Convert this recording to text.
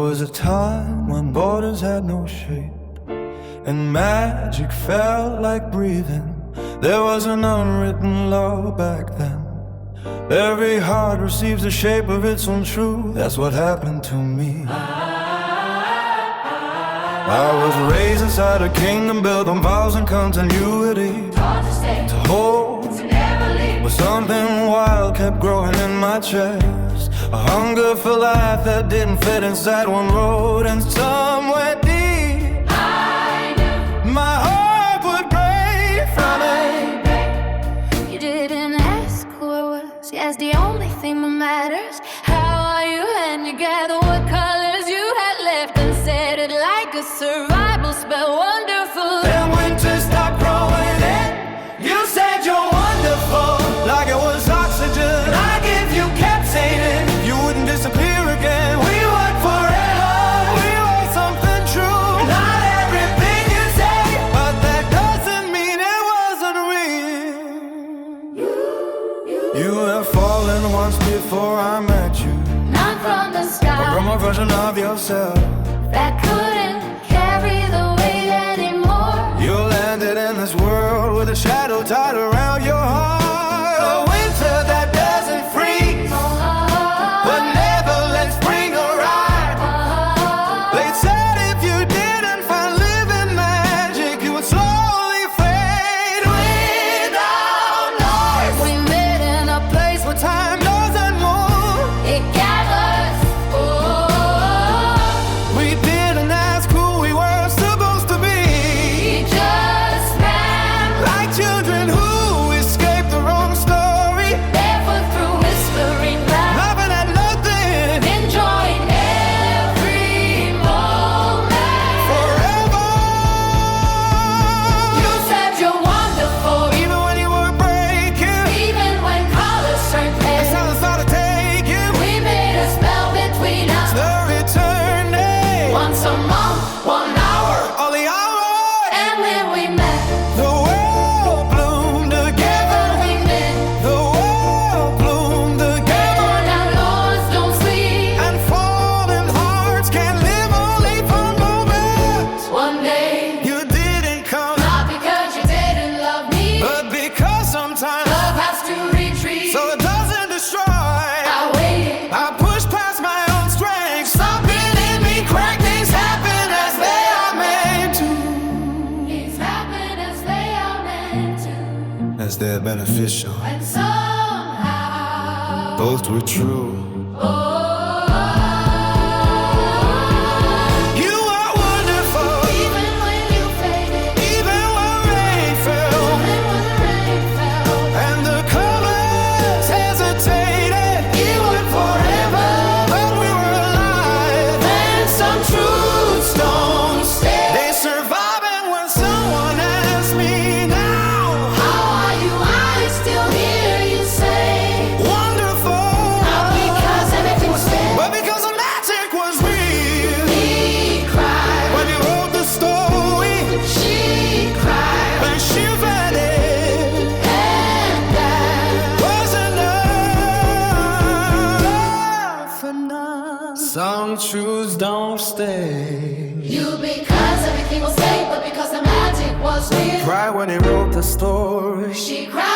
was a time when borders had no shape, and magic felt like breathing. There was an unwritten law back then. Every heart receives the shape of its own truth. That's what happened to me. I was raised inside a kingdom built on vows and continuity. To hold, but something wild kept growing in my chest. A hunger for life that didn't fit inside one road. And somewhere deep, I knew my heart would break from it. you didn't ask who I was. Yes, the only thing that matters. How are you? And you gather what colors you had left and said it like a survival spell. Wonderful. And winter stopped growing in. You said you're wonderful, like it was oxygen. I give you kept saying it. You wouldn't disappear again. We would forever. We were something true. Not everything you say, but that doesn't mean it wasn't real. You have fallen once before I met you, Not from the sky, but from a version of yourself that couldn't carry the weight anymore. You landed in this world with a shadow tied around your heart. A winter that doesn't freeze, but never lets spring arrive. They said if you didn't find living magic, you would slowly fade without noise. We met in a place where Time doesn't move. it gathers. We didn't ask who we were supposed to be. We just ran Like children who escaped the wrong story, barefoot through whispering loud, laughing at nothing. enjoying every moment. Forever. You said you're wonderful, Even when you were breaking, even when colors turned it's pale. how I thought to take you. We made a spell between us. The return day, Once a month, 1 hour, all the hours, and when we met, the world bloomed together. we met. The world bloomed together. Now lords don't sleep. And fallen hearts can live only for moments. One day, You didn't come, not because you didn't love me, but because sometimes, love has to retreat. so it doesn't destroy. I waited. I pushed past my own strength. Something in me cracked. Things happen as they are meant to. Things happen as they are meant to. As they're beneficial. And somehow, Both were true. You are wonderful. even when you faded, Even when rain fell even when the rain fell, and the colors hesitated, you would forever. but we were alive. And some truths don't stay. They surviving when someone asks me now. How are you? I still hear you say, Wonderful. not because everything was fair. But because the magic was real. He cried, When you wrote the story, she cried, when she read it, and that was enough, enough. Some truths don't stay. you because everything was fake, but because the magic was real. Cry when he wrote the story. She cried.